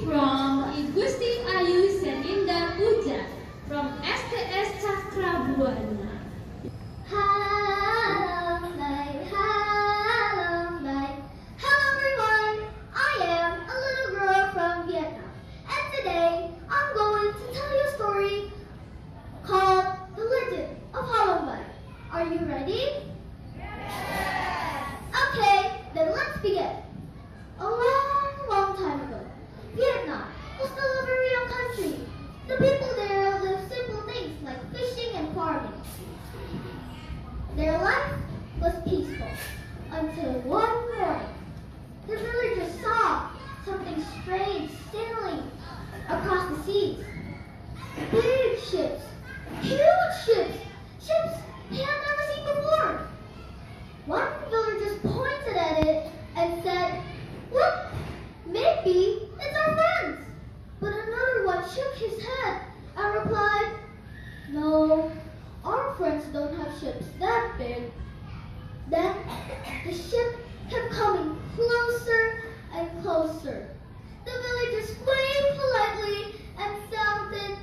from Igusti Ayu Seninda Puja from STS Cakra Buana. Hello night, hello night. Hello everyone, I am a little girl from Vietnam, and today I'm going to tell you a story called The Legend of Halong Bay. Are you ready? Yes! Okay, then let's begin. A long time ago, Vietnam was still a very young country. The people there lived simple things like fishing and farming. Their life was peaceful until one morning, the villagers saw something strange sailing across the seas. Big ships, huge ships, ships they had never seen before. One villager pointed at it and said, "Look, maybe it's our friends." But another one shook his head and replied, "No, our friends don't have ships that big." Then the ship kept coming closer and closer. The villagers waved politely and shouted,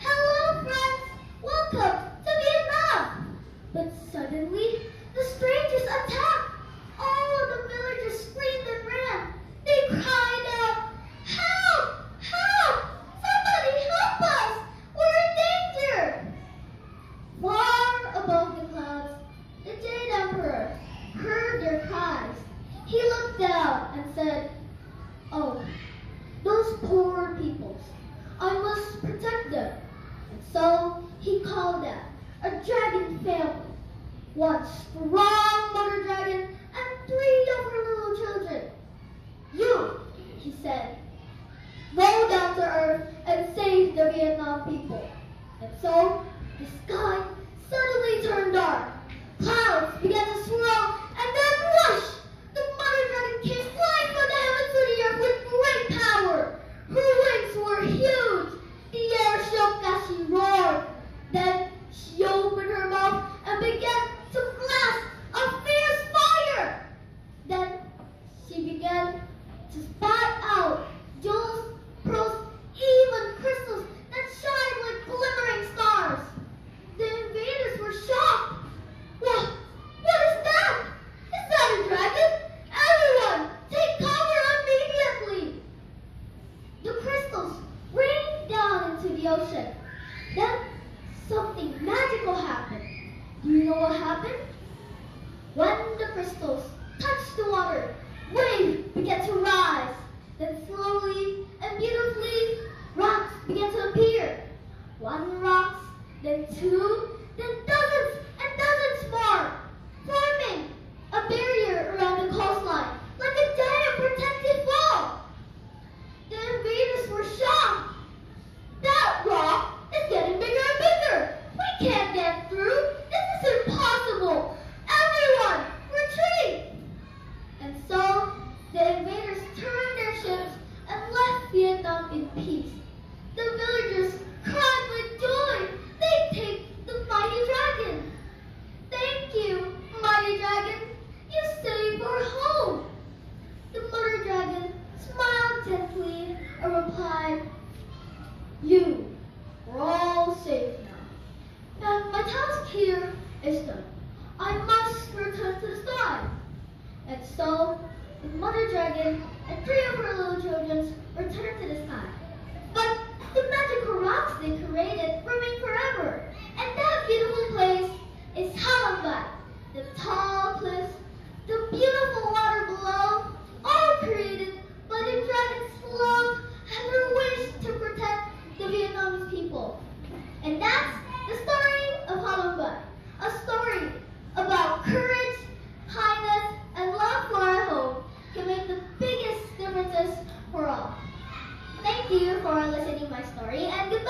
"Hello friends, welcome to Vietnam." But suddenly the strangers attacked. All of the villagers screamed and ran. They cried out, "Help! Help! Somebody help us! We're in danger!" Far above the clouds, the Jade Emperor heard their cries. He looked down and said, "Oh, those poor peoples. I must protect them." And so he called out a dragon family. One strong mother dragon and 3 of her little children. "You," he said, "go down to earth and save the Vietnam people." And so the sky suddenly turned dark. Clouds began to swirl, and then whoosh! The mother dragon came flying from the heavens to the earth with great power. Her wings were huge. The air shook as she roared. Then she opened her mouth and began to blast a fierce fire. Then she began to spat out jewels, pearls, even crystals that shine like glimmering stars. The invaders were shocked. What is that? Is that a dragon? Everyone, take cover immediately. The crystals rained down into the ocean. Then something magical happened. Do you know what happened? When the crystals touched the water, waves began to rise. Then slowly and beautifully, rocks began to appear. 1 rock, then 2, then dozens and dozens more, forming a barrier around the coastline, like a giant protective wall. The invaders were shocked. "That rock is getting bigger and bigger. We can't get through. This is impossible. Everyone, retreat!" And so the invaders turned their ships and left Vietnam in peace. The villagers cried with joy. They take the mighty dragon. "Thank you, mighty dragon. You saved our home." The mother dragon smiled gently and replied, "You are all safe now. And my task here is done. I must return to the sky." And so the mother dragon and 3 of her little children returned to the sky. But the magical rocks they created remain forever. And that beautiful place is Halong Bay. The tall cliffs, the beautiful water below, all created by the dragon's love and their wish to protect the Vietnamese people. And that's the story of Halong Bay. A story about courage, kindness, and love for our home can make the biggest differences for all. Thank you for listening to my story, and goodbye.